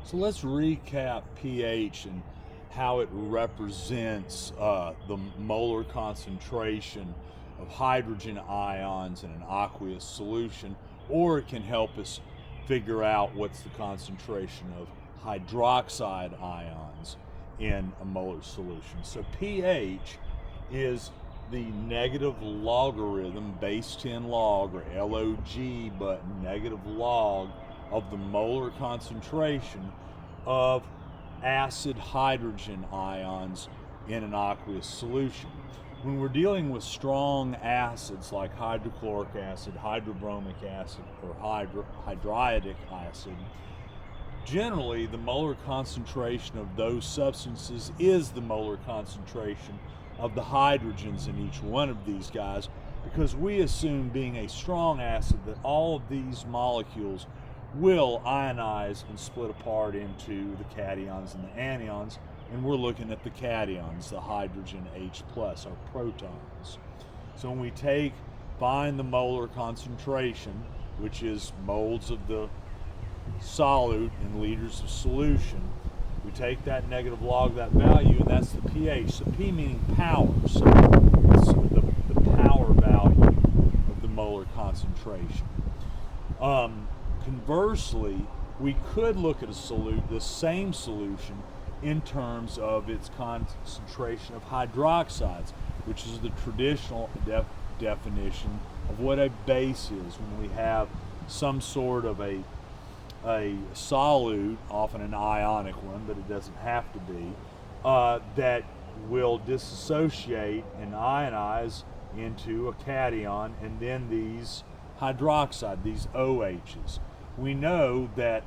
So let's recap pH and how it represents the molar concentration of hydrogen ions in an aqueous solution, or it can help us figure out what's the concentration of hydroxide ions in a molar solution. So pH is the negative logarithm, base 10 log, or LOG, but negative log of the molar concentration of acid hydrogen ions in an aqueous solution. When we're dealing with strong acids like hydrochloric acid, hydrobromic acid, or hydriodic acid, generally the molar concentration of those substances is the molar concentration of the hydrogens in each one of these guys, because we assume, being a strong acid, that all of these molecules will ionize and split apart into the cations and the anions, and we're looking at the cations, the hydrogen H+, our protons. So when we find the molar concentration, which is moles of the solute in liters of solution, we take that negative log, that value, and that's the pH. So P meaning power, so it's the power value of the molar concentration. Conversely, we could look at the same solution in terms of its concentration of hydroxides, which is the traditional definition of what a base is. When we have some sort of a solute, often an ionic one, but it doesn't have to be, that will dissociate and ionize into a cation, and then these hydroxide, these OHs. We know that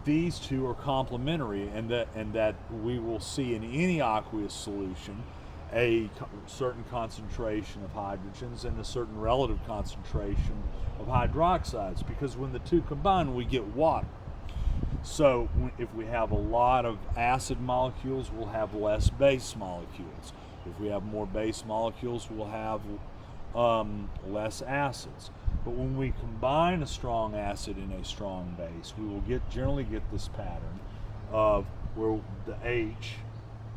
these two are complementary, and that we will see in any aqueous solution a certain concentration of hydrogens and a certain relative concentration of hydroxides, because when the two combine, we get water. So if we have a lot of acid molecules, we'll have less base molecules. If we have more base molecules, we'll have less acids. But when we combine a strong acid and a strong base, we will generally get this pattern of where the H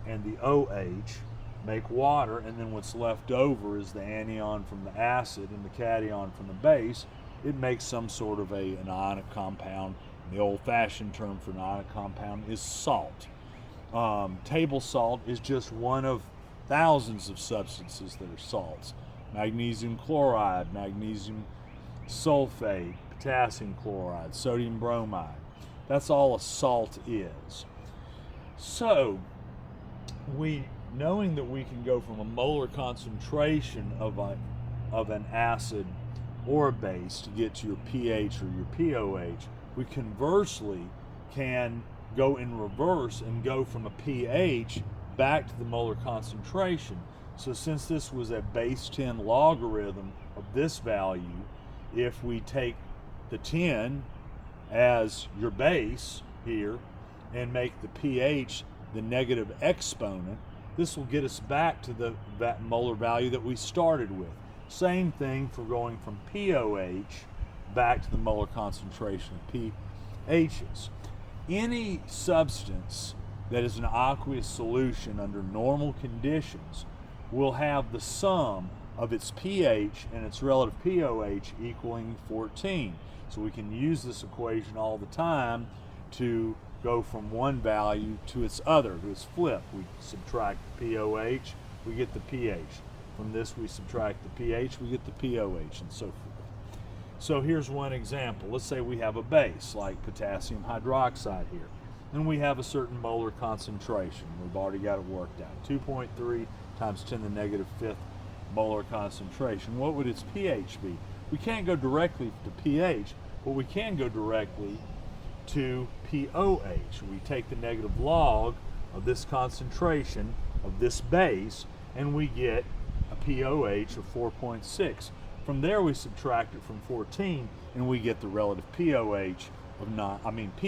and the OH make water, and then what's left over is the anion from the acid and the cation from the base. It makes some sort of an ionic compound. The old-fashioned term for an ionic compound is salt. Table salt is just one of thousands of substances that are salts. Magnesium chloride, magnesium sulfate, potassium chloride, sodium bromide. That's all a salt is. So, knowing that we can go from a molar concentration of an acid or a base to get to your pH or your POH, we conversely can go in reverse and go from a pH back to the molar concentration. So since this was a base 10 logarithm of this value, if we take the 10 as your base here and make the pH the negative exponent, this will get us back to that molar value that we started with. Same thing for going from POH back to the molar concentration of pHs. Any substance that is an aqueous solution under normal conditions will have the sum of its pH and its relative POH equaling 14. So we can use this equation all the time to go from one value to its other, to its flip. We subtract the POH, we get the pH. From this we subtract the pH, we get the POH, and so forth. So here's one example. Let's say we have a base like potassium hydroxide here, and we have a certain molar concentration. We've already got it worked out. 2.3 times 10 to the negative fifth molar concentration. What would its pH be? We can't go directly to pH, but we can go directly to POH. We take the negative log of this concentration of this base, and we get a POH of 4.6. From there we subtract it from 14, and we get the relative pH of 9.4.